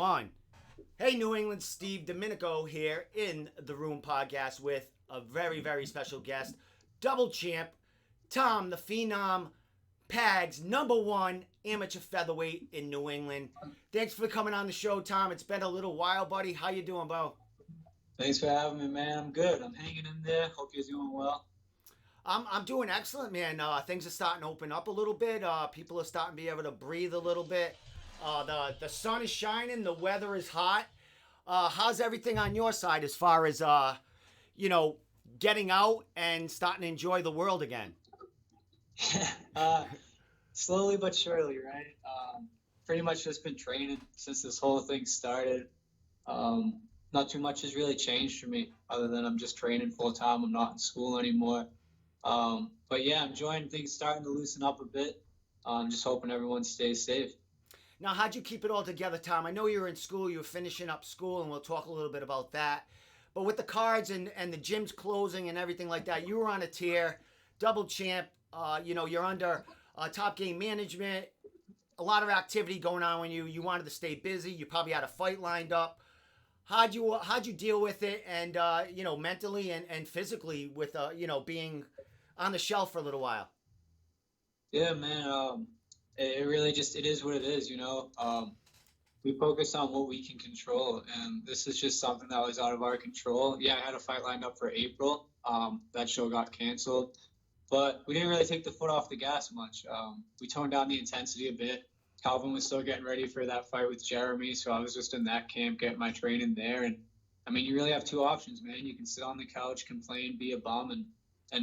one. Hey, New England, Steve Domenico here in the Room podcast with a very, very special guest, double champ, Tom, the Phenom, Pags, number one amateur featherweight in New England. Thanks for coming on the show, Tom. It's been a little while, buddy. How you doing, bro? Thanks for having me, man. I'm good. I'm hanging in there. Hope you're doing well. I'm doing excellent, man. Things are starting to open up a little bit. People are starting to be able to breathe a little bit. The sun is shining. The weather is hot. How's everything on your side as far as getting out and starting to enjoy the world again? uh, Slowly but surely, right? Pretty much just been training since this whole thing started. Not too much has really changed for me other than I'm just training full time. I'm not in school anymore. But yeah, I'm enjoying things starting to loosen up a bit. Just hoping everyone stays safe. Now, how'd you keep it all together, Tom? I know you were in school. You were finishing up school, and we'll talk a little bit about that. But with the cards and the gyms closing and everything like that, you were on a tear, double champ. You're under top game management. A lot of activity going on when you wanted to stay busy. You probably had a fight lined up. How'd you deal with it and mentally and physically with being on the shelf for a little while? Yeah, man. It really just it is what it is. We focus on what we can control, and this is just something that was out of our control. Yeah, I had a fight lined up for April. That show got canceled, but we didn't really take the foot off the gas much. We toned down the intensity a bit. Calvin was still getting ready for that fight with Jeremy, so I was just in that camp getting my training there. And I mean, you really have two options, man. You can sit on the couch, complain, be a bum, and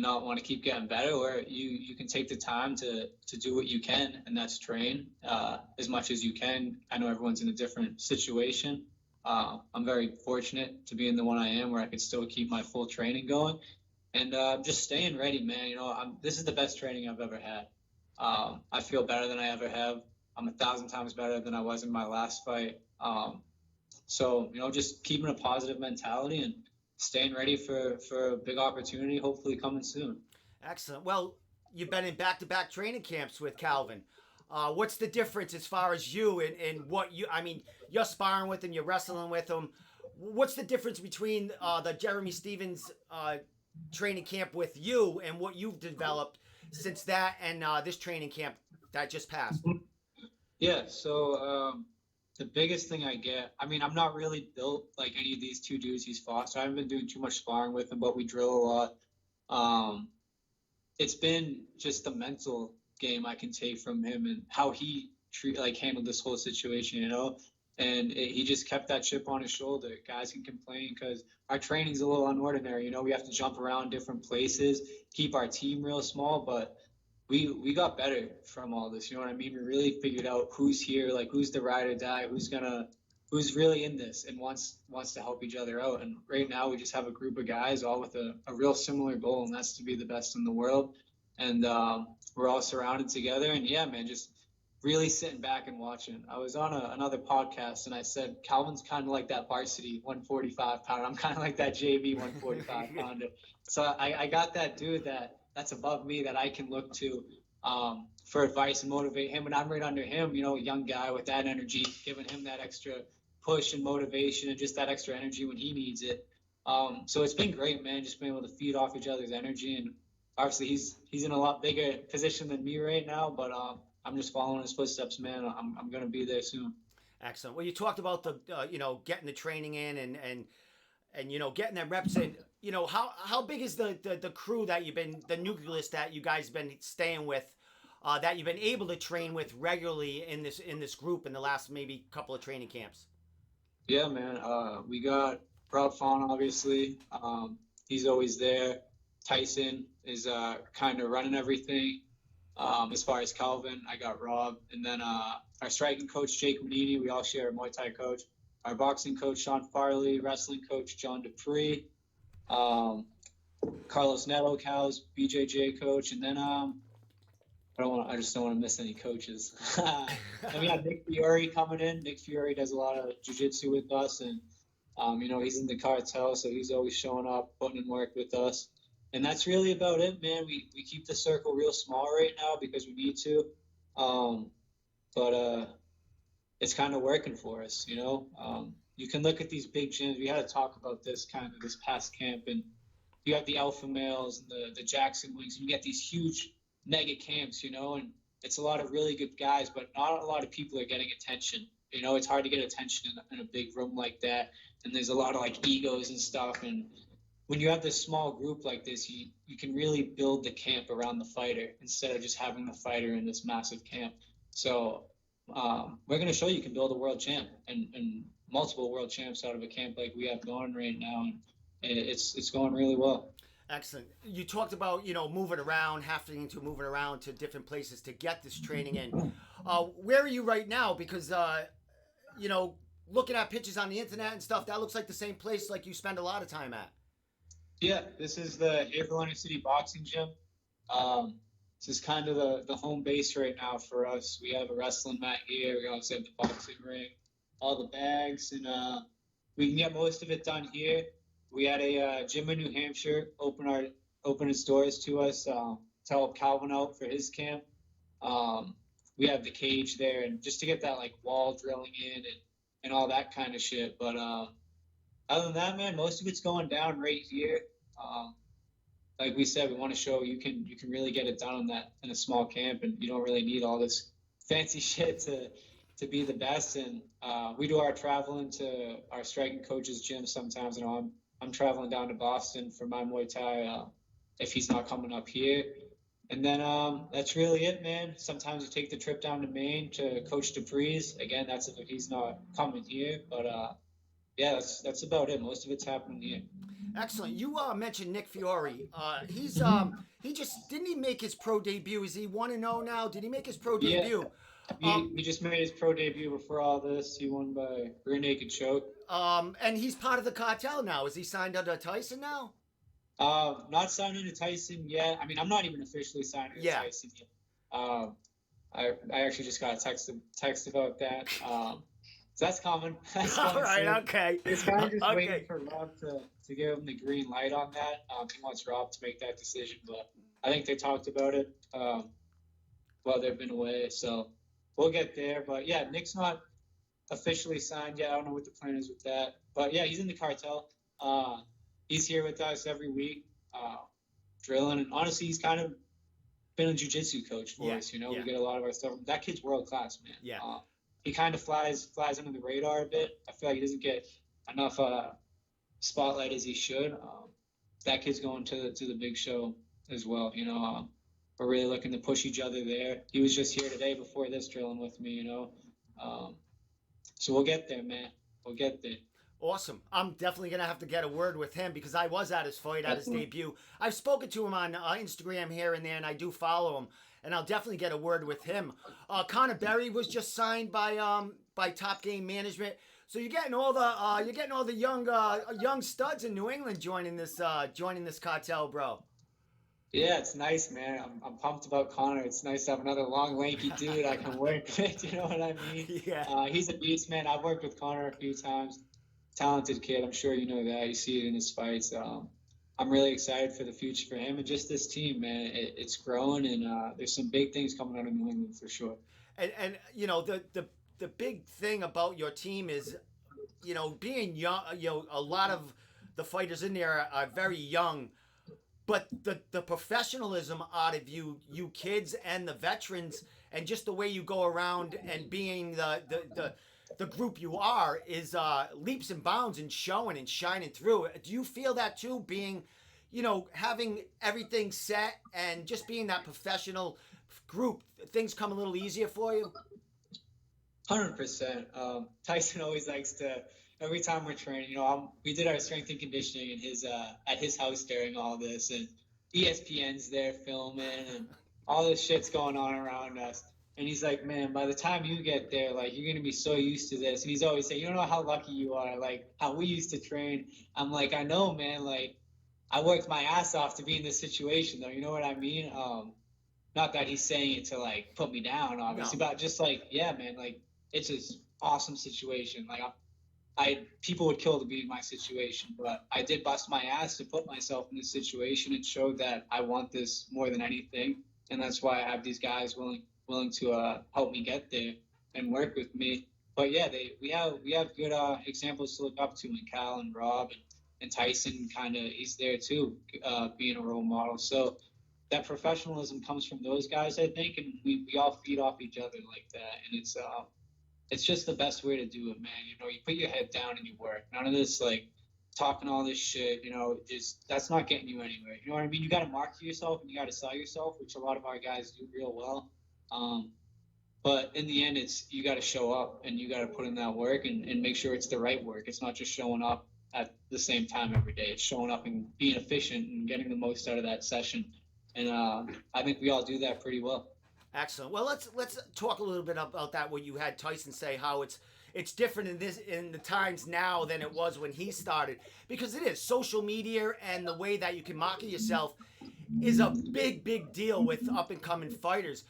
not want to keep getting better, or you can take the time to do what you can, and that's train as much as you can. I know everyone's in a different situation. I'm very fortunate to be in the one I am, where I could still keep my full training going, and just staying ready, man. This is the best training I've ever had. I feel better than I ever have. I'm 1,000 times better than I was in my last fight. So just keeping a positive mentality and staying ready for a big opportunity, hopefully coming soon. Excellent. Well, you've been in back-to-back training camps with Calvin. What's the difference as far as you and what you? I mean, you're sparring with him, you're wrestling with him. What's the difference between the Jeremy Stevens training camp with you and what you've developed since that and this training camp that just passed? Yeah. So the biggest thing I get, I mean, I'm not really built like any of these two dudes he's fought, so I haven't been doing too much sparring with him, but we drill a lot. It's been just the mental game I can take from him and how he handled this whole situation. And he just kept that chip on his shoulder. Guys can complain because our training's a little unordinary. We have to jump around different places, keep our team real small, but we got better from all this. You know what I mean? We really figured out who's here, like who's the ride or die, who's really in this and wants to help each other out. And right now we just have a group of guys all with a real similar goal, and that's to be the best in the world. And we're all surrounded together. And yeah, man, just really sitting back and watching. I was on another podcast and I said, Calvin's kind of like that varsity 145 pounder. I'm kind of like that JV 145 pounder. So I got that dude that's above me that I can look to for advice and motivate him. And I'm right under him, a young guy with that energy, giving him that extra push and motivation and just that extra energy when he needs it. So it's been great, man, just being able to feed off each other's energy. And obviously he's in a lot bigger position than me right now, but I'm just following his footsteps, man. I'm going to be there soon. Excellent. Well, you talked about the getting the training in and getting the reps in. How big is the crew that the nucleus that you guys been staying with, that you've been able to train with regularly in this group in the last maybe couple of training camps? Yeah, man. We got Rob Fawn, obviously. He's always there. Tyson is kind of running everything. As far as Calvin, I got Rob, and then our striking coach Jake Manini. We all share a Muay Thai coach. Our boxing coach Sean Farley, wrestling coach John Dupree, Carlos Neto, Cal's BJJ coach, and then I just don't want to miss any coaches. And we got Nick Fiore coming in. Nick Fiore does a lot of jiu-jitsu with us, and he's in the cartel, so he's always showing up, putting in work with us. And that's really about it, man. We keep the circle real small right now because we need to. But it's kind of working for us, you know. You can look at these big gyms. We had to talk about this kind of this past camp, and you have the alpha males and the Jackson Wings, and you get these huge mega camps, you know, and it's a lot of really good guys, but not a lot of people are getting attention. You know, it's hard to get attention in a big room like that, and there's a lot of like egos and stuff. And when you have this small group like this, you can really build the camp around the fighter instead of just having the fighter in this massive camp. So we're going to show you can build a world champ and multiple world champs out of a camp like we have going right now, and it's going really well. Excellent. You talked about, moving around, having to moving around to different places to get this training in. Where are you right now? Because, looking at pictures on the internet and stuff, that looks like the same place like you spend a lot of time at. Yeah, this is the Haverhill City Boxing Gym. This is kind of the home base right now for us. We have a wrestling mat here. We also have the boxing ring, all the bags, and we can get most of it done here. We had a gym in New Hampshire open its doors to us to help Calvin out for his camp. We have the cage there, and just to get that like wall drilling in and all that kind of shit. But other than that, man, most of it's going down right here. Like we said, we want to show you can really get it done in a small camp, and you don't really need all this fancy shit to be the best. And we do our traveling to our striking coach's gym sometimes. You know, I'm traveling down to Boston for my Muay Thai if he's not coming up here. And then that's really it, man. Sometimes we take the trip down to Maine to Coach Dupree's. Again, that's if he's not coming here. But yeah, that's about it. Most of it's happening here. Excellent. You mentioned Nick Fiore. He just didn't he make his pro debut? Is he 1-0 now? Did he make his pro debut? He just made his pro debut before all this. He won by rear naked choke. And he's part of the cartel now. Is he signed under Tyson now? Not signed into Tyson yet. I mean, I'm not even officially signed into Tyson yet. I actually just got a text about that. So that's common. All right, soon. Okay. It's kind of just waiting for Rob to give him the green light on that. He wants Rob to make that decision, but I think they talked about it while they've been away. So we'll get there. But yeah, Nick's not officially signed yet. I don't know what the plan is with that. But yeah, he's in the cartel. He's here with us every week, drilling. And honestly, he's kind of been a jiu-jitsu coach for us. You know, we get a lot of our stuff. That kid's world class, man. Yeah. He kind of flies under the radar a bit. I feel like he doesn't get enough spotlight as he should. That kid's going to the big show as well. You know, we're really looking to push each other there. He was just here today before this drilling with me. You know, so we'll get there, man. We'll get there. Awesome. I'm definitely going to have to get a word with him because I was at his fight, at his debut. I've spoken to him on Instagram here and there, and I do follow him. And I'll definitely get a word with him. Connor Berry was just signed by Top Game Management. So you're getting all the young studs in New England joining this cartel, bro. Yeah, it's nice, man. I'm pumped about Connor. It's nice to have another long, lanky dude I can work with. You know what I mean? Yeah. He's a beast, man. I've worked with Connor a few times. Talented kid. I'm sure you know that. You see it in his fights. I'm really excited for the future for him and just this team, man. It's growing, and there's some big things coming out of New England for sure. And you know, the big thing about your team is, you know, being young. You know, a lot of the fighters in there are very young, but the professionalism out of you kids and the veterans, and just the way you go around and being the group you are is leaps and bounds and showing and shining through. Do you feel that too, being, you know, having everything set and just being that professional group, things come a little easier for you? 100%. Tyson always likes to, every time we're training, you know, we did our strength and conditioning at his house during all this, and ESPN's there filming and all this shit's going on around us. And he's like, man, by the time you get there, like, you're going to be so used to this. And he's always saying, you don't know how lucky you are, like, how we used to train. I'm like, I know, man. Like, I worked my ass off to be in this situation, though. You know what I mean? Not that he's saying it to, like, put me down, obviously. No. But just, like, yeah, man, like, it's an awesome situation. Like, people would kill to be in my situation. But I did bust my ass to put myself in this situation and show that I want this more than anything. And that's why I have these guys willing to help me get there and work with me. But yeah, we have good examples to look up to in Cal and Rob and Tyson. Kind of, he's there too, being a role model. So that professionalism comes from those guys, I think, and we all feed off each other like that, and it's just the best way to do it, man. You know, you put your head down and you work. None of this like talking all this shit. You know, just that's not getting you anywhere. You know what I mean? You got to market yourself and you got to sell yourself, which a lot of our guys do real well. Um, but in the end, it's you got to show up and you got to put in that work and make sure it's the right work. It's not just showing up at the same time every day. It's showing up and being efficient and getting the most out of that session. And I think we all do that pretty well. Excellent. Well, let's talk a little bit about that. What you had Tyson say, how it's different in the times now than it was when he started, because it is social media and the way that you can market yourself is a big deal with up and coming fighters.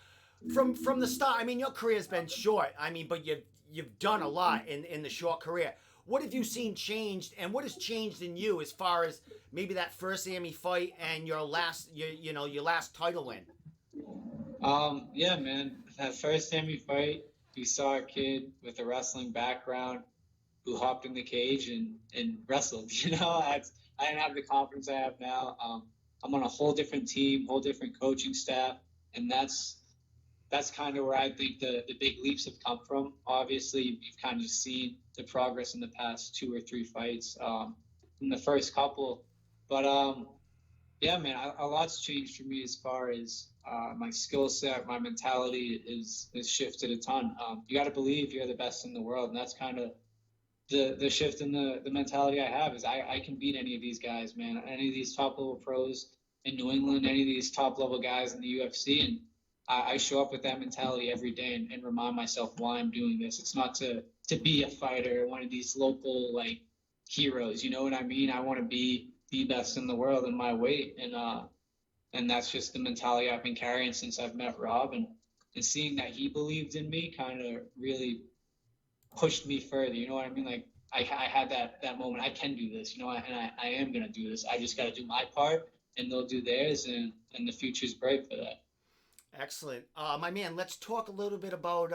From the start, I mean, your career's been short. I mean, but you've done a lot in the short career. What have you seen changed, and what has changed in you as far as maybe that first Amy fight and your last your last title win? Yeah, man. That first time we fight, you saw a kid with a wrestling background who hopped in the cage and wrestled. You know, I didn't have the confidence I have now. I'm on a whole different team, whole different coaching staff, and that's kind of where I think the big leaps have come from. Obviously, you've kind of seen the progress in the past 2 or 3 fights, in the first couple, but yeah, man, a lot's changed for me as far as my skill set, my mentality is shifted a ton. You got to believe you're the best in the world, and that's kind of the shift in the mentality I have is I can beat any of these guys, man. Any of these top level pros in New England, any of these top level guys in the UFC, and I show up with that mentality every day and remind myself why I'm doing this. It's not to be a fighter, one of these local like heroes. You know what I mean? I want to be the best in the world in my weight, and that's just the mentality I've been carrying since I've met Rob, and seeing that he believed in me kind of really pushed me further. You know what I mean? Like I had that moment. I can do this. You know, and I am gonna do this. I just got to do my part, and they'll do theirs, and the future's bright for that. Excellent, my man. Let's talk a little bit about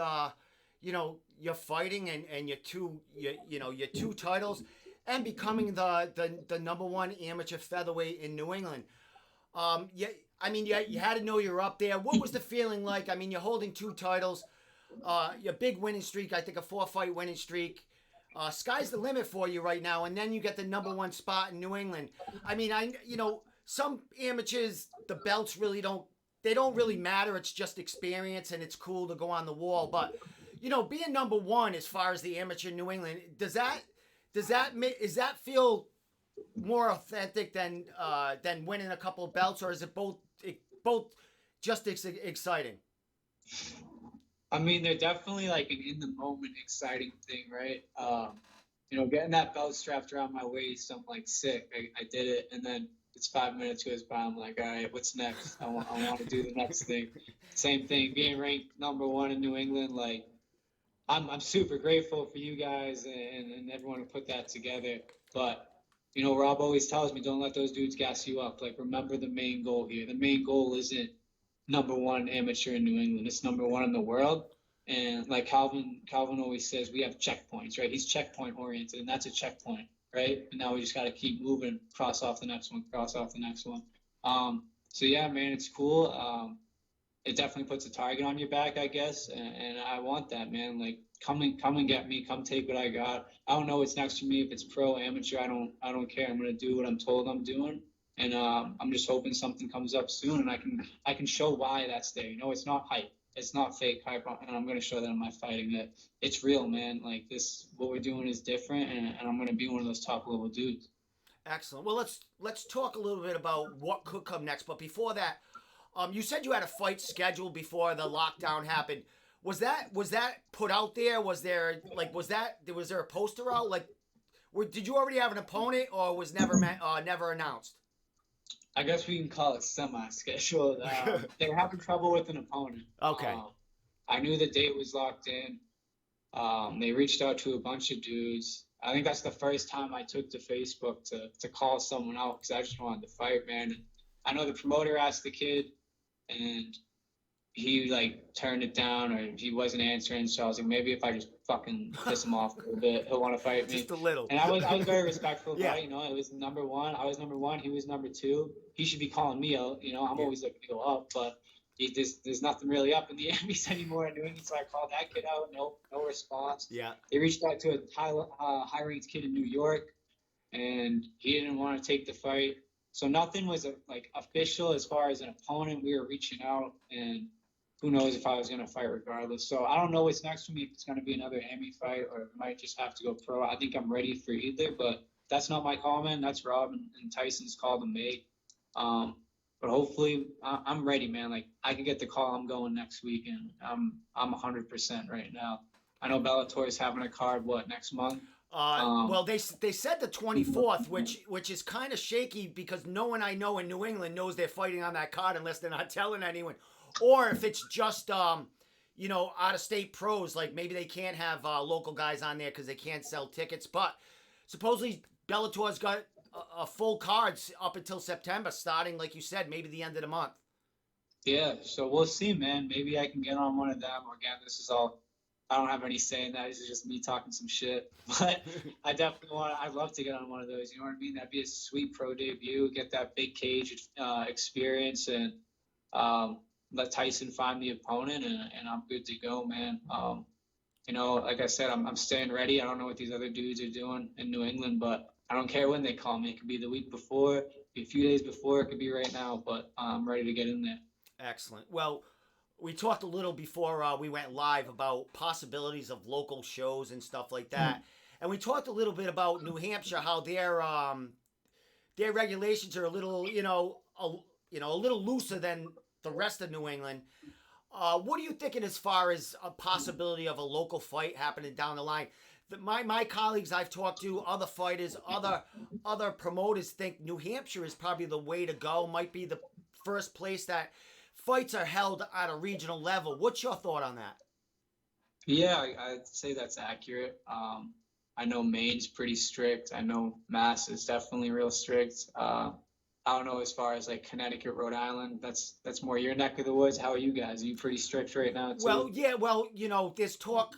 your fighting and your two titles, and becoming the number one amateur featherweight in New England. Yeah, I mean, you had to know you were up there. What was the feeling like? I mean, you're holding two titles, your big winning streak. I think a 4-fight winning streak. Sky's the limit for you right now, and then you get the number one spot in New England. I mean, some amateurs, the belts really don't really matter. It's just experience, and it's cool to go on the wall. But being number one as far as the amateur in New England, does that feel more authentic than winning a couple of belts, or is it both just exciting? I mean, they're definitely like an in the moment exciting thing, right? Getting that belt strapped around my waist, I'm like sick. I did it, and then it's 5 minutes goes by. I'm like, all right, what's next? I want to do the next thing. Same thing, being ranked number one in New England. Like, I'm super grateful for you guys and everyone who put that together. But Rob always tells me, don't let those dudes gas you up. Like, remember the main goal here. The main goal isn't number one amateur in New England. It's number one in the world. And like Calvin always says, we have checkpoints, right? He's checkpoint oriented, and that's a checkpoint, right? And now we just got to keep moving, cross off the next one, cross off the next one. So yeah, man, it's cool. It definitely puts a target on your back, I guess, and I want that, man. Like, come and get me, come take what I got. I don't know what's next for me, if it's pro, amateur. I don't care. I'm gonna do what I'm told I'm doing, and I'm just hoping something comes up soon, and I can show why that's there. It's not hype, it's not fake hype, and I'm gonna show that in my fighting that it's real, man. Like, this, what we're doing is different, and I'm gonna be one of those top level dudes. Excellent. Well, let's talk a little bit about what could come next. But before that, you said you had a fight scheduled before the lockdown happened. Was that put out there? Was there a poster out? Like, did you already have an opponent, or was never announced? I guess we can call it semi-scheduled. They were having trouble with an opponent. Okay. I knew the date was locked in. They reached out to a bunch of dudes. I think that's the first time I took to Facebook to call someone out because I just wanted to fight, man. And I know the promoter asked the kid, and he like turned it down or he wasn't answering. So I was like, maybe if I just fucking piss him off a little bit, he'll want to fight me. Just a little. And I was very respectful Yeah. about it. You know, it was number one. I was number one. He was number two. He should be calling me out. You know, I'm Yeah. always looking to go up, but there's nothing really up in the Emmys anymore in New England. So I called that kid out. No response. Yeah. They reached out to a high-ranked kid in New York, and he didn't want to take the fight. So nothing was like official as far as an opponent. We were reaching out, and who knows if I was going to fight regardless. So I don't know what's next for me, if it's going to be another Emmy fight or I might just have to go pro. I think I'm ready for either, but that's not my call, man. That's Rob and Tyson's call to make. But hopefully I'm ready, man. Like I can get the call. I'm going next week, and I'm 100% right now. I know Bellator is having a card, next month? Well, they said the 24th, which is kind of shaky because no one I know in New England knows they're fighting on that card unless they're not telling anyone, or if it's just out of state pros, like maybe they can't have local guys on there because they can't sell tickets. But supposedly Bellator's got a full cards up until September, starting like you said, maybe the end of the month. Yeah, so we'll see, man. Maybe I can get on one of them. Again, this is all. I don't have any say in that. This is just me talking some shit. But I definitely I'd love to get on one of those. You know what I mean? That'd be a sweet pro debut. Get that big cage experience, and let Tyson find the opponent, and I'm good to go, man. Like I said, I'm staying ready. I don't know what these other dudes are doing in New England, but I don't care when they call me. It could be the week before, it could be a few days before, it could be right now. But I'm ready to get in there. Excellent. Well, we talked a little before we went live about possibilities of local shows and stuff like that, and we talked a little bit about New Hampshire, how their regulations are a little, a little looser than the rest of New England. What are you thinking as far as a possibility of a local fight happening down the line? My colleagues I've talked to, other fighters, other promoters think New Hampshire is probably the way to go. Might be the first place that fights are held at a regional level. What's your thought on that? Yeah, I'd say that's accurate. I know Maine's pretty strict. I know Mass is definitely real strict. I don't know as far as like Connecticut, Rhode Island. That's more your neck of the woods. How are you guys? Are you pretty strict right now too? Well, yeah. Well, there's talk.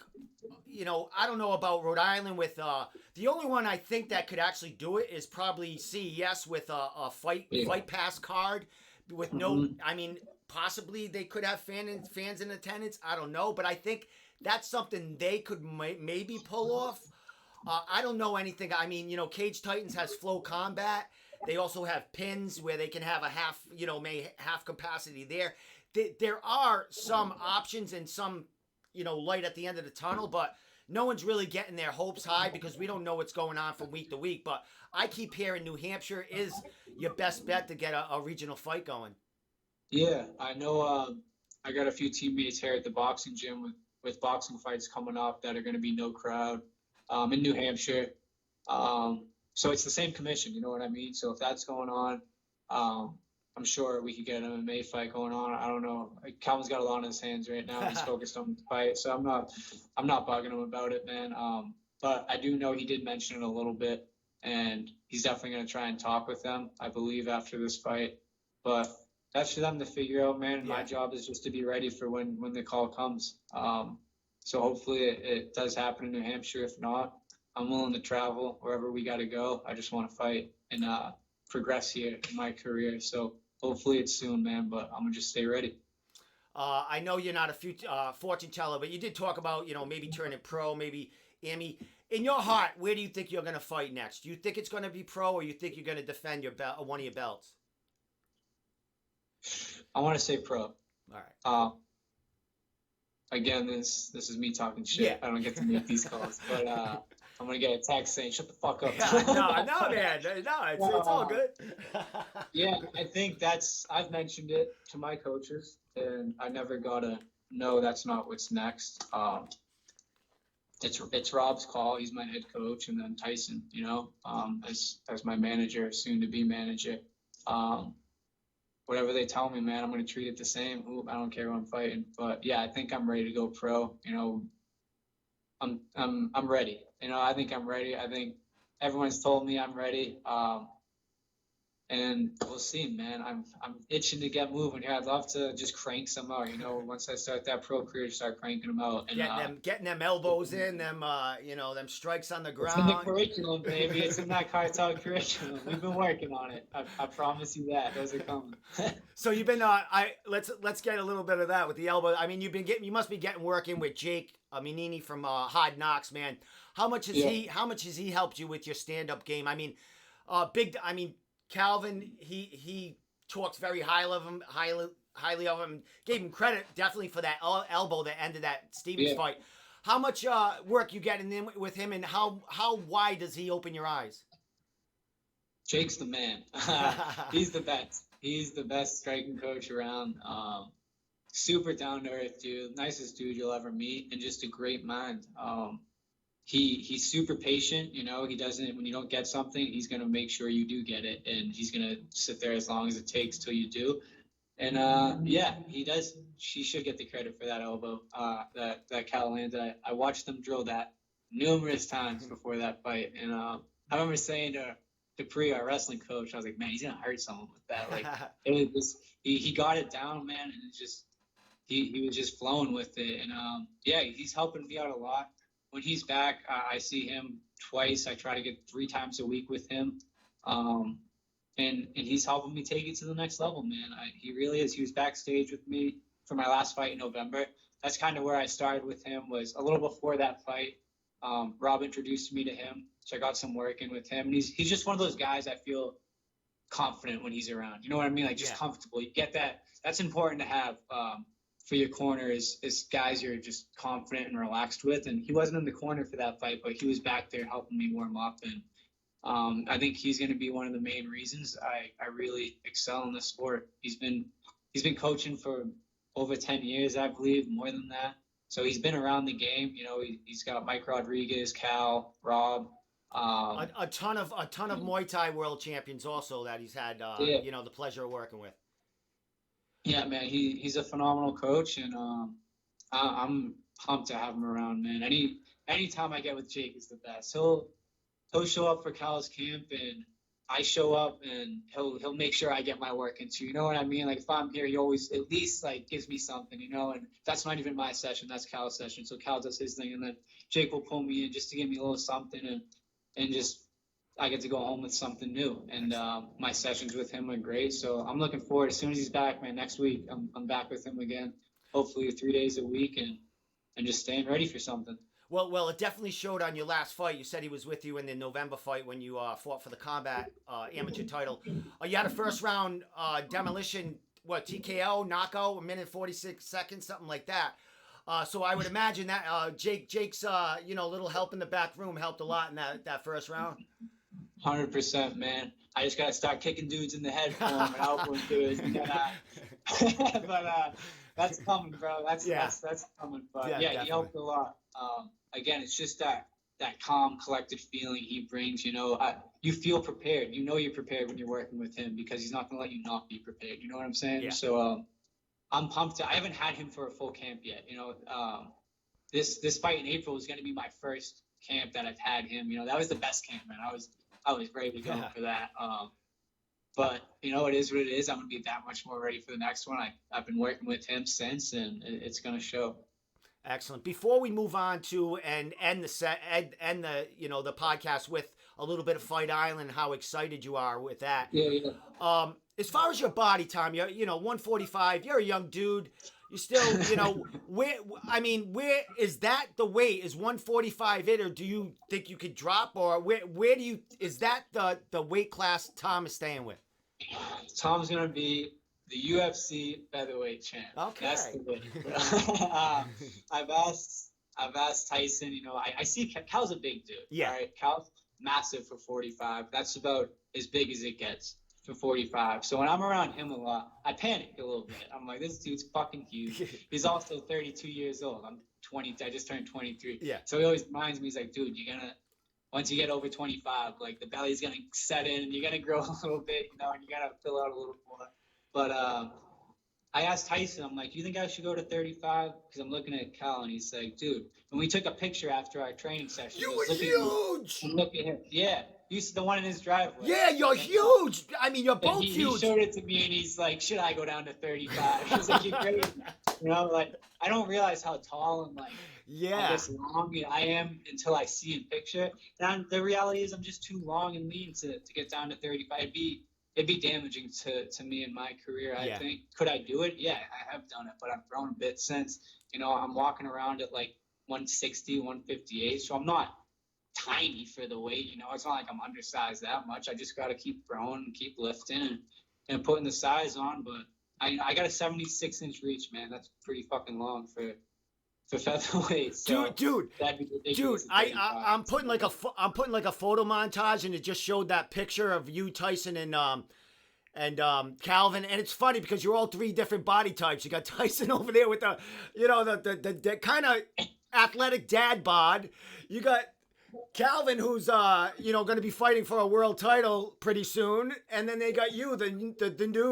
I don't know about Rhode Island with the only one I think that could actually do it is probably CES with a fight pass card with no. I mean, possibly they could have fans in attendance. I don't know, but I think that's something they could maybe pull off. I don't know anything. I mean, Cage Titans has Flow Combat. They also have pins where they can have a half capacity there. There are some options and some, light at the end of the tunnel, but no one's really getting their hopes high because we don't know what's going on from week to week. But I keep hearing New Hampshire is your best bet to get a regional fight going. Yeah, I know. I got a few teammates here at the boxing gym with boxing fights coming up that are going to be no crowd in New Hampshire. So it's the same commission, you know what I mean? So if that's going on, I'm sure we could get an MMA fight going on. I don't know. Calvin's got a lot on his hands right now. He's focused on the fight, so I'm not bugging him about it, man. But I do know he did mention it a little bit, and he's definitely going to try and talk with them, I believe, after this fight. But that's for them to figure out, man. Yeah. My job is just to be ready for when the call comes. So hopefully it does happen in New Hampshire. If not, I'm willing to travel wherever we got to go. I just want to fight and progress here in my career. So hopefully it's soon, man, but I'm going to just stay ready. I know you're not a fortune teller, but you did talk about, maybe turning pro, maybe Emmy. In your heart, where do you think you're going to fight next? Do you think it's going to be pro, or you think you're going to defend one of your belts? I want to say pro. All right. Again, this is me talking shit. Yeah. I don't get to make these calls, but I'm gonna get a text saying, "Shut the fuck up." No, man. No, it's all good. Yeah, I think I've mentioned it to my coaches, and I never gotta know that's not what's next. It's Rob's call. He's my head coach, and then Tyson, as my manager, soon to be manager. Whatever they tell me, man, I'm going to treat it the same. I don't care who I'm fighting. But yeah, I think I'm ready to go pro. I'm ready. I think I'm ready. I think everyone's told me I'm ready. And we'll see, man. I'm itching to get moving here. I'd love to just crank some out. Once I start that pro career, start cranking them out. And Getting them elbows in, them them strikes on the it's in the ground. curriculum, baby. It's in that cartel curriculum. We've been working on it. I promise you that. Those are coming. So you've been let's get a little bit of that with the elbow. I mean, you must be getting working with Jake Minini from Hard Knocks, man. How much has he helped you with your stand up game? I mean, Calvin, he talks very highly of him. Gave him credit definitely for that elbow that ended that Stevens fight. How much work you getting in with him, and how wide does he open your eyes? Jake's the man. He's the best. He's the best striking coach around. Super down to earth dude, nicest dude you'll ever meet, and just a great mind. He's super patient. He doesn't, when you don't get something, he's going to make sure you do get it. And he's going to sit there as long as it takes till you do. And he does. She should get the credit for that elbow, that Cal landed. I watched them drill that numerous times before that fight. And I remember saying to Dupree, our wrestling coach, I was like, man, he's going to hurt someone with that. Like, it was just, he got it down, man. And it just, he was just flowing with it. And he's helping me out a lot. When he's back, I see him twice. I try to get 3 times a week with him. And he's helping me take it to the next level, man. He really is. He was backstage with me for my last fight in November. That's kind of where I started with him, was a little before that fight. Rob introduced me to him, so I got some work in with him. And he's just one of those guys I feel confident when he's around. You know what I mean? Like, just comfortable. You get that. That's important to have for your corner is guys you're just confident and relaxed with. And he wasn't in the corner for that fight, but he was back there helping me warm up. And I think he's going to be one of the main reasons I really excel in this sport. He's been coaching for over 10 years, I believe, more than that. So he's been around the game. He's got Mike Rodriguez, Cal, Rob. A ton of Muay Thai world champions also that he's had the pleasure of working with. Yeah, man, he's a phenomenal coach, and I'm pumped to have him around, man. Anytime I get with Jake is the best. He'll show up for Cal's camp, and I show up, and he'll make sure I get my work in too. You know what I mean? Like, if I'm here, he always at least like gives me something, and that's not even my session, that's Cal's session. So Cal does his thing, and then Jake will pull me in just to give me a little something, and just I get to go home with something new. And my sessions with him are great. So I'm looking forward. As soon as he's back, man, next week, I'm back with him again, hopefully 3 days a week, and just staying ready for something. Well, it definitely showed on your last fight. You said he was with you in the November fight when you fought for the combat amateur title. You had a first round demolition, TKO, knockout, 1:46 seconds, something like that. So I would imagine that Jake's little help in the back room helped a lot in that first round. 100%, man. I just gotta start kicking dudes in the head for him and elbowing dudes. But that's coming, bro. That's coming. But he helped a lot. Again, it's just that calm, collected feeling he brings. You feel prepared. You're prepared when you're working with him because he's not gonna let you not be prepared. You know what I'm saying? Yeah. So I'm pumped. I haven't had him for a full camp yet. This fight in April is gonna be my first camp that I've had him. That was the best camp, man. I was ready to go for that. But it is what it is. I'm gonna be that much more ready for the next one. I've been working with him since, and it's gonna show. Excellent. Before we move on to and end the podcast with a little bit of Fight Island, how excited you are with that. Yeah. As far as your body, Tom, you're 145. You're a young dude. You still, where is that the weight? Is 145 it, or do you think you could drop, or is that the weight class Tom is staying with? Tom's gonna be the UFC featherweight champ. Okay. That's the weight. I've asked Tyson. I see Cal's a big dude. Yeah. All right. Cal's massive for 45. That's about as big as it gets for 45. So when I'm around him a lot, I panic a little bit. I'm like, this dude's fucking huge. He's also 32 years old. I'm 20. I just turned 23. Yeah. So he always reminds me, he's like, dude, once you get over 25, like the belly's gonna set in, and you're gonna grow a little bit, and you gotta fill out a little more. But I asked Tyson, I'm like, you think I should go to 35? Because I'm looking at Cal, and he's like, dude, when we took a picture after our training session, you were huge. Look at him. Yeah. the one in his driveway. Yeah, you're huge. I mean, you're And both he huge. showed it to me, and he's like, "Should I go down to 35?" He's like, "You're crazy." You know, like I don't realize how tall and like I Yeah. guess long I am until I see in picture. And the reality is I'm just too long and lean to get down to 35. It'd be damaging to me in my career, I Yeah. think. Could I do it? Yeah, I have done it, but I've grown a bit since. You know, I'm walking around at like 160, 158, so I'm not tiny for the weight. You know, it's not like I'm undersized that much. I just got to keep growing and keep lifting and putting the size on. But I got a 76-inch reach, man. That's pretty fucking long for featherweight. So Dude, that'd be dude, ridiculous. At I 35. I'm putting like I'm putting like a photo montage, and it just showed that picture of you, Tyson, and Calvin, and it's funny because you're all three different body types. You got Tyson over there with the, you know, the kind of athletic dad bod. You got Calvin, who's you know, going to be fighting for a world title pretty soon, and then they got you, the new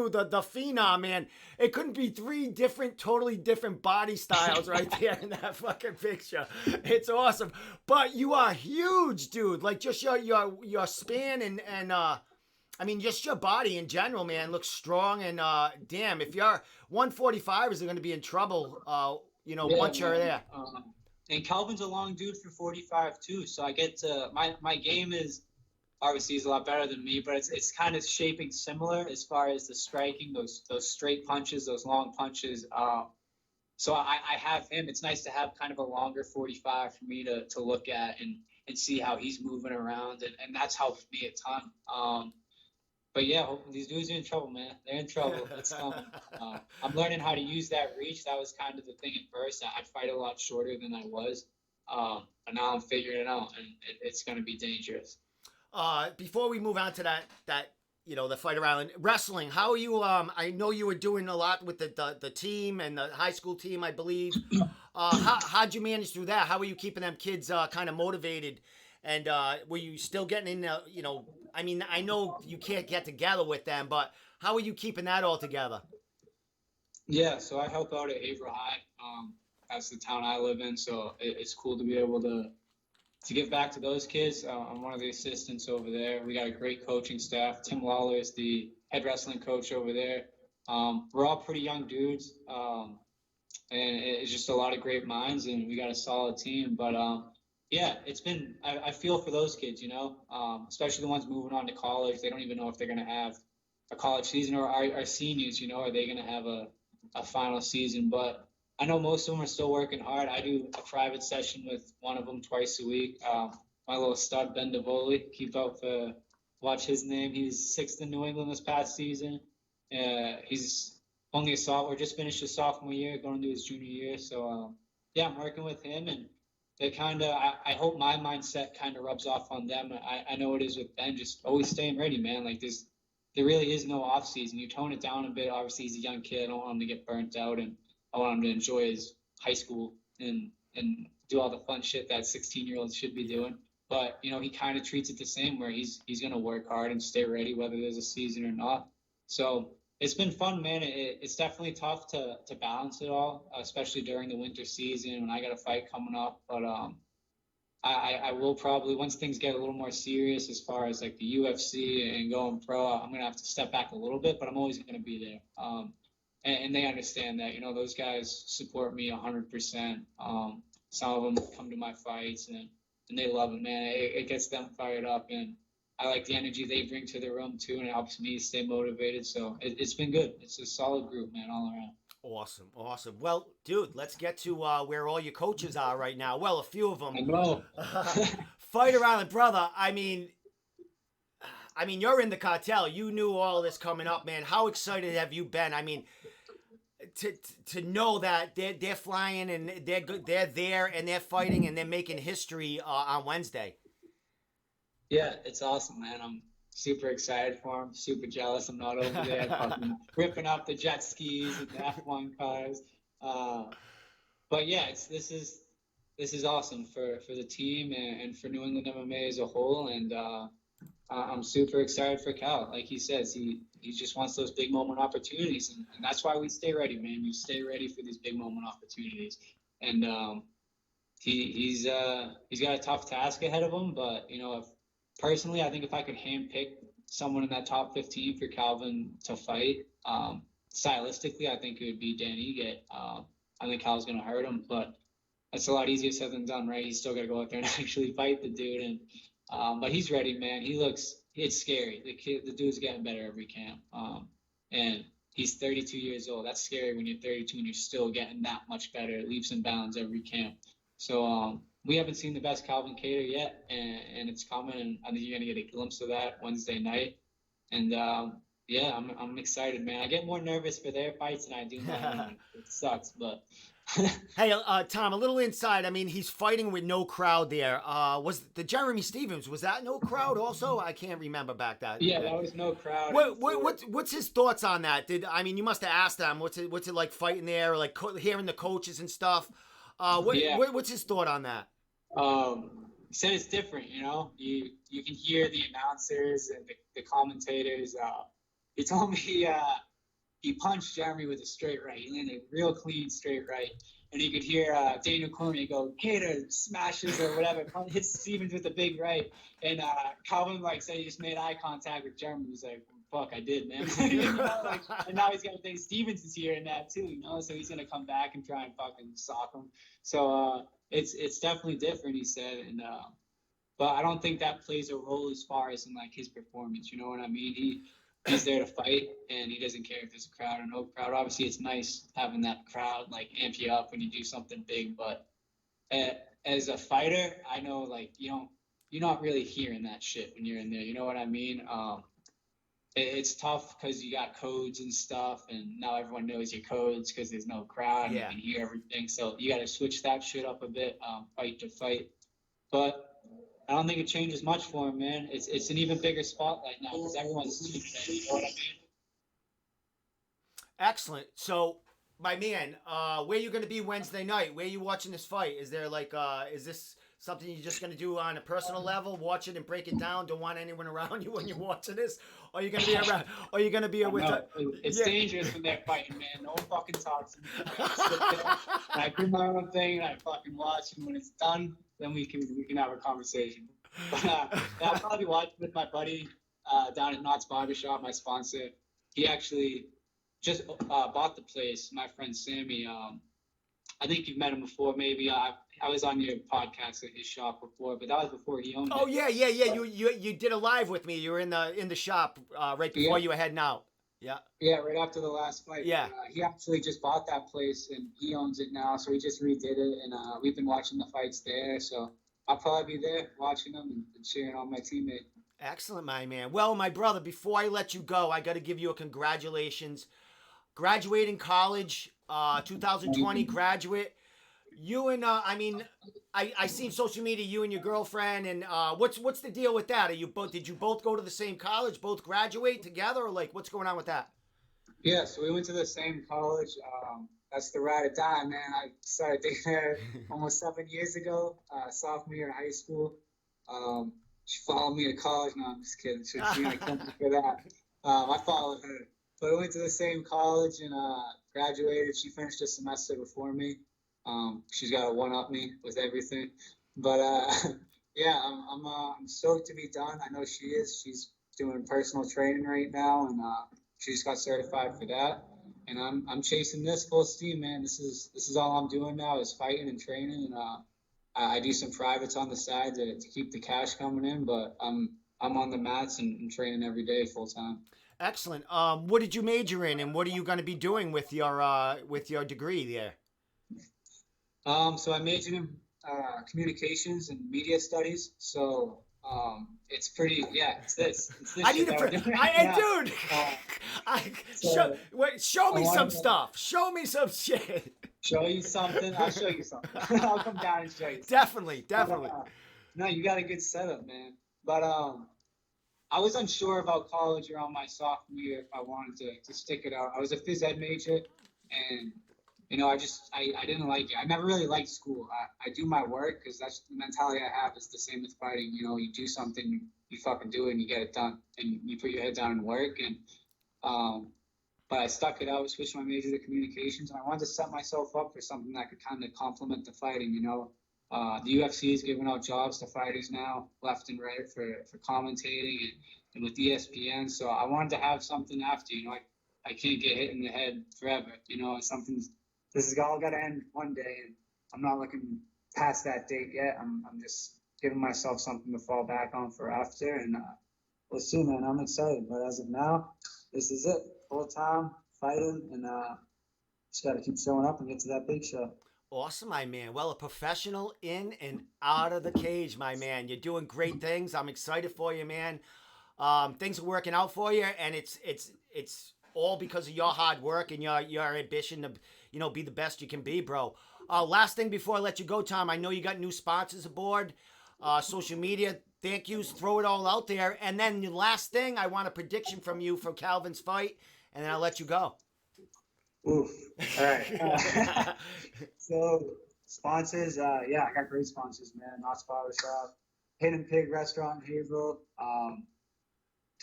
the Phenom, man. It couldn't be three different, totally different body styles right there in that fucking picture. It's awesome, but you are huge, dude. Like just your span and I mean, just your body in general, man, looks strong. And damn, if you're 145, is going to be in trouble. You know, Yeah, once you're man. there. And Calvin's a long dude for 45 too. So I get to my game is obviously he's a lot better than me, but it's kind of shaping similar as far as the striking, those straight punches, those long punches. So I have him. It's nice to have kind of a longer 45 for me to look at and see how he's moving around, and that's helped me a ton. But yeah, these dudes are in trouble, man. They're in trouble. It's coming. I'm learning how to use that reach. That was kind of the thing at first. I'd fight a lot shorter than I was, but now I'm figuring it out, and it's going to be dangerous. Before we move on to that you know, the Fighter Island wrestling, how are you? I know you were doing a lot with the team and the high school team, I believe. How'd you manage through that? How were you keeping them kids kind of motivated? And were you still getting in? You know, I mean, I know you can't get together with them, but how are you keeping that all together? Yeah, so I help out at Haverhill High. That's the town I live in, so it's cool to be able to give back to those kids. I'm one of the assistants over there. We got a great coaching staff. Tim Lawler is the head wrestling coach over there. We're all pretty young dudes, and it's just a lot of great minds, and we got a solid team. But yeah, it's been. I feel for those kids, you know, especially the ones moving on to college. They don't even know if they're going to have a college season, or our seniors. You know, are they going to have a final season? But I know most of them are still working hard. I do a private session with one of them twice a week. My little stud, Ben DeVoli, keep out for watch his name. He's sixth in New England this past season. He's only a sophomore, just finished his sophomore year, going to his junior year. So yeah, I'm working with him, and they kind of. I hope my mindset kind of rubs off on them. I know it is with Ben. Just always staying ready, man. Like there really is no off season. You tone it down a bit. Obviously, he's a young kid. I don't want him to get burnt out, and I want him to enjoy his high school and do all the fun shit that 16-year-olds should be doing. But you know, he kind of treats it the same, where he's gonna work hard and stay ready, whether there's a season or not. So it's been fun, man. It's definitely tough to balance it all, especially during the winter season when I got a fight coming up. But I will probably, once things get a little more serious as far as like the UFC and going pro, I'm gonna have to step back a little bit, but I'm always gonna be there. And they understand that, you know, those guys support me 100%. Some of them come to my fights and they love it, man. It gets them fired up, and I like the energy they bring to the room too, and it helps me stay motivated. So it's been good. It's a solid group, man, all around. Awesome, awesome. Well, dude, let's get to where all your coaches are right now. Well, a few of them. I know. Fighter Island, brother. I mean, you're in the cartel. You knew all this coming up, man. How excited have you been? I mean, to know that they're flying and they're good, they're there and they're fighting and they're making history on Wednesday. Yeah, it's awesome, man. I'm super excited for him. Super jealous. I'm not over there fucking ripping up the jet skis and the F1 cars. But yeah, this is awesome for the team and for New England MMA as a whole. And I'm super excited for Cal. Like he says, he just wants those big moment opportunities, and that's why we stay ready, man. You stay ready for these big moment opportunities, and he's got a tough task ahead of him. But you know, personally, I think if I could handpick someone in that top 15 for Calvin to fight, stylistically, I think it would be Dan Ige. I think Cal's gonna hurt him, but that's a lot easier said than done, right? He's still got to go out there and actually fight the dude. And but he's ready, man. It's scary. The dude's getting better every camp. And he's 32 years old. That's scary when you're 32 and you're still getting that much better, leaps and bounds every camp. So we haven't seen the best Calvin Kattar yet, and it's coming. And I think you're gonna get a glimpse of that Wednesday night. And yeah, I'm excited, man. I get more nervous for their fights than I do my own. It sucks, but. Hey, Tom, a little inside. I mean, he's fighting with no crowd there. Was the Jeremy Stevens? Was that no crowd? Also, I can't remember back that. Yeah, that was no crowd. What's his thoughts on that? You must have asked him. What's it like fighting there? Like hearing the coaches and stuff. What's his thought on that? He said it's different. You know, you can hear the announcers and the commentators. He told me he punched Jeremy with a straight right. He landed a real clean straight right. And you could hear Daniel Cormier go, Kattar smashes or whatever, hits Stevens with a big right. And Calvin said he just made eye contact with Jeremy. He was like, fuck, I did, man. And now he's going to think Stevens is here in that too, so he's going to come back and try and fucking sock him. So it's definitely different, he said. And but I don't think that plays a role as far as in his performance. You know what I mean? He's there to fight, and he doesn't care if there's a crowd or no crowd. Obviously, it's nice having that crowd amp you up when you do something big. But as a fighter, I know you're not really hearing that shit when you're in there. You know what I mean? It's tough because you got codes and stuff, and now everyone knows your codes because there's no crowd. Yeah. And you can hear everything, so you got to switch that shit up a bit, fight to fight. But I don't think it changes much for him, man. It's an even bigger spotlight now because everyone's tuning in. You know what I mean? Excellent. So, my man, where you going to be Wednesday night? Where are you watching this fight? Is there is this something you're just going to do on a personal level? Watch it and break it down. Don't want anyone around you when you're watching this. Or are you going to be around? Or are you going to be with? It's dangerous when they're fighting, man. No one fucking talks to me. I do my own thing and I fucking watch, and when it's done, then we can have a conversation. But I'll probably watch with my buddy down at Knott's Barbershop, my sponsor. He actually just bought the place. My friend Sammy. I think you've met him before, maybe. I was on your podcast at his shop before, but that was before he owned it. Oh yeah. You did a live with me. You were in the shop right before you were heading out. Yeah. Yeah, right after the last fight. Yeah. He actually just bought that place and he owns it now, so he just redid it, and we've been watching the fights there. So I'll probably be there watching them and cheering on my teammate. Excellent, my man. Well, my brother, before I let you go, I got to give you a congratulations. Graduating college, 2020 graduate. You and I seen social media. You and your girlfriend, and what's the deal with that? Did you both go to the same college? Both graduate together, or what's going on with that? Yeah, so we went to the same college. That's the ride or die, man. I started dating her almost 7 years ago, sophomore year in high school. She followed me to college. No, I'm just kidding. She's gonna come for that. I followed her, but we went to the same college and graduated. She finished a semester before me. She's got to one-up me with everything, but yeah, I'm stoked to be done. I know she is. She's doing personal training right now, and she just got certified for that. And I'm chasing this full steam, man. This is all I'm doing now is fighting and training, and I do some privates on the side to keep the cash coming in. But I'm on the mats and training every day full time. Excellent. What did you major in, and what are you going to be doing with your degree there? So I majored in communications and media studies. So it's pretty, it's this. I need dude. Show me some stuff. Show me some shit. Show you something. I'll show you something. I'll come down and show you. Definitely. No, you got a good setup, man. But I was unsure about college around my sophomore year if I wanted to stick it out. I was a phys ed major, and I didn't like it. I never really liked school. I do my work because that's the mentality I have. It's the same with fighting. You do something, you fucking do it, and you get it done, and you put your head down and work. And but I stuck it out, switched my major to communications, and I wanted to set myself up for something that could kind of complement the fighting. The UFC is giving out jobs to fighters now, left and right for commentating and with ESPN. So I wanted to have something after, I can't get hit in the head forever. Something's this is all got to end one day, and I'm not looking past that date yet. I'm just giving myself something to fall back on for after, and we'll see, man. I'm excited, but as of now, this is it. Full time fighting, and just got to keep showing up and get to that big show. Awesome, my man. Well, a professional in and out of the cage, my man. You're doing great things. I'm excited for you, man. Things are working out for you, and it's all because of your hard work and your ambition to be the best you can be, bro. Last thing before I let you go, Tom. I know you got new sponsors aboard, social media. Thank yous. Throw it all out there, and then the last thing, I want a prediction from you for Calvin's fight, and then I'll let you go. Oof. All right. So sponsors, yeah, I got great sponsors, man. Knott's Barbershop, Hidden Pig Restaurant in Haverhill,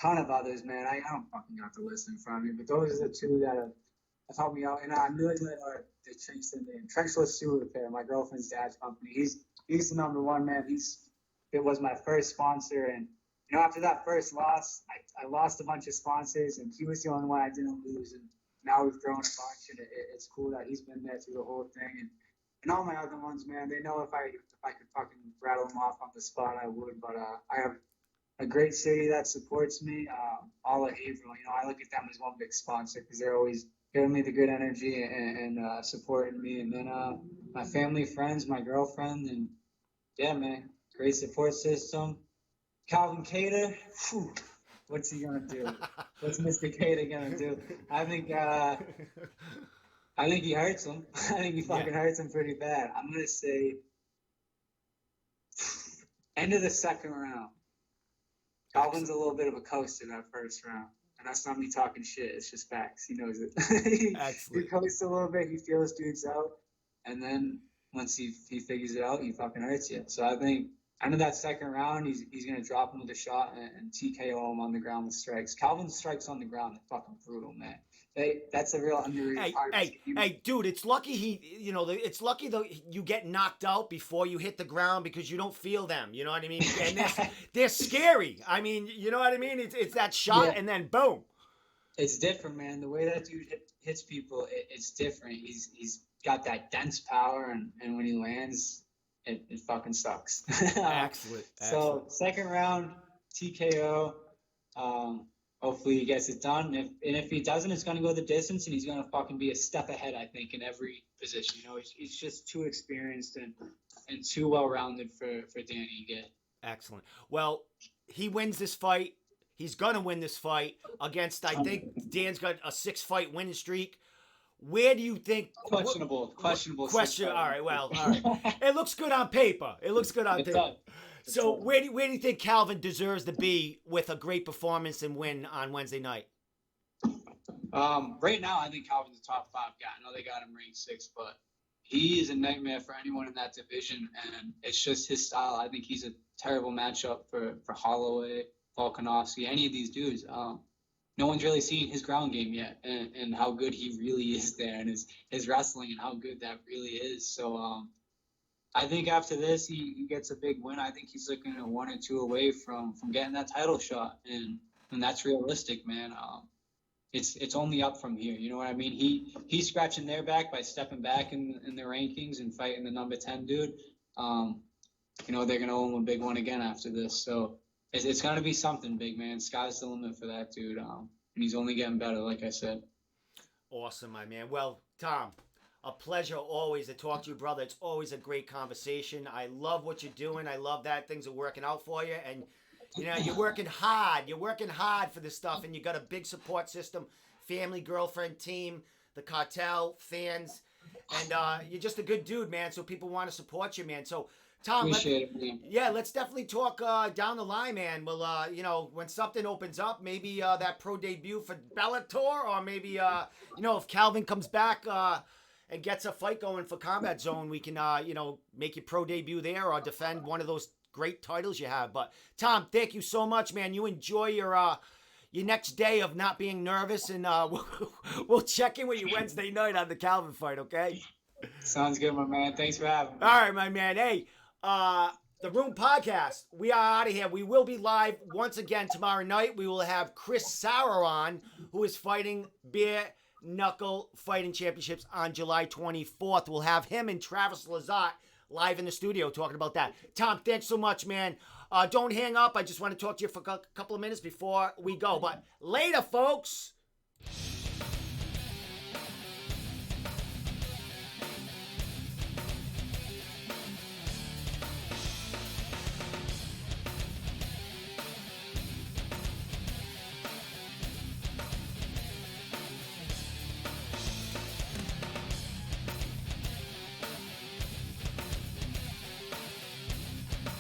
ton of others, man. I don't fucking got the list in front of me, but those are the two that have helped me out. And I'm really glad the Trenchless Sewer Repair, my girlfriend's dad's company. He's the number one, man. It was my first sponsor, and after that first loss, I lost a bunch of sponsors, and he was the only one I didn't lose. And now we've grown a bunch, and it's cool that he's been there through the whole thing. And all my other ones, man, they know if I could fucking rattle them off on the spot, I would. But I have a great city that supports me. All of Haverhill, I look at them as one big sponsor because they're always giving me the good energy and supporting me. And then my family, friends, my girlfriend, and yeah, man, great support system. Calvin Cater, what's he gonna do? What's Mr. Cater gonna do? I think he hurts him. I think he fucking hurts him pretty bad. I'm gonna say end of the second round. Calvin's a little bit of a coaster that first round. And that's not me talking shit. It's just facts. He knows it. He coasts a little bit. He feels dudes out. And then once he figures it out, he fucking hurts you. So I think end of that second round, he's going to drop him with a shot and TKO him on the ground with strikes. Calvin's strikes on the ground are fucking brutal, man. That's a real underrated part. Hey, dude! It's lucky it's lucky though you get knocked out before you hit the ground because you don't feel them. You know what I mean? And they're scary. I mean, you know what I mean? It's that shot and then boom. It's different, man. The way that dude hits people, it's different. He's got that dense power, and when he lands, it fucking sucks. Excellent. So second round TKO. Hopefully he gets it done. If he doesn't, it's going to go the distance, and he's going to fucking be a step ahead, I think, in every position. He's just too experienced and too well-rounded for Danny to get. Excellent. Well, he wins this fight. He's going to win this fight against, I think, Dan's got a 6-fight winning streak. Where do you think... Questionable. All right, well, all right. It looks good on paper. So where do you think Calvin deserves to be with a great performance and win on Wednesday night? Right now, I think Calvin's a top 5 guy. I know they got him ranked 6, but he is a nightmare for anyone in that division, and it's just his style. I think he's a terrible matchup for Holloway, Volkanovski, any of these dudes. No one's really seen his ground game yet, and how good he really is there, and his wrestling and how good that really is. So I think after this, he gets a big win. I think he's looking at 1 or 2 away from getting that title shot, and that's realistic, man. It's only up from here. You know what I mean? He's scratching their back by stepping back in the rankings and fighting the number 10 dude. They're gonna owe him a big one again after this. So it's gonna be something big, man. Sky's the limit for that dude. And he's only getting better, like I said. Awesome, my man. Well, Tom, a pleasure always to talk to you, brother. It's always a great conversation. I love what you're doing. I love that things are working out for you. And, you're working hard. You're working hard for this stuff. And you got a big support system, family, girlfriend, team, the cartel, fans. And you're just a good dude, man. So people want to support you, man. So, Tom, let's definitely talk down the line, man. Well, when something opens up, maybe that pro debut for Bellator, or maybe, if Calvin comes back and gets a fight going for Combat Zone, we can, make your pro debut there or defend one of those great titles you have. But, Tom, thank you so much, man. You enjoy your next day of not being nervous, and we'll check in with you Wednesday night on the Calvin fight, okay? Sounds good, my man. Thanks for having me. All right, my man. Hey, the Room Podcast, we are out of here. We will be live once again tomorrow night. We will have Chris Sauer on, who is fighting Bare Knuckle Fighting Championships on July 24th. We'll have him and Travis Lazat live in the studio talking about that. Tom, thanks so much, man. Don't hang up. I just want to talk to you for a couple of minutes before we go. But later, folks.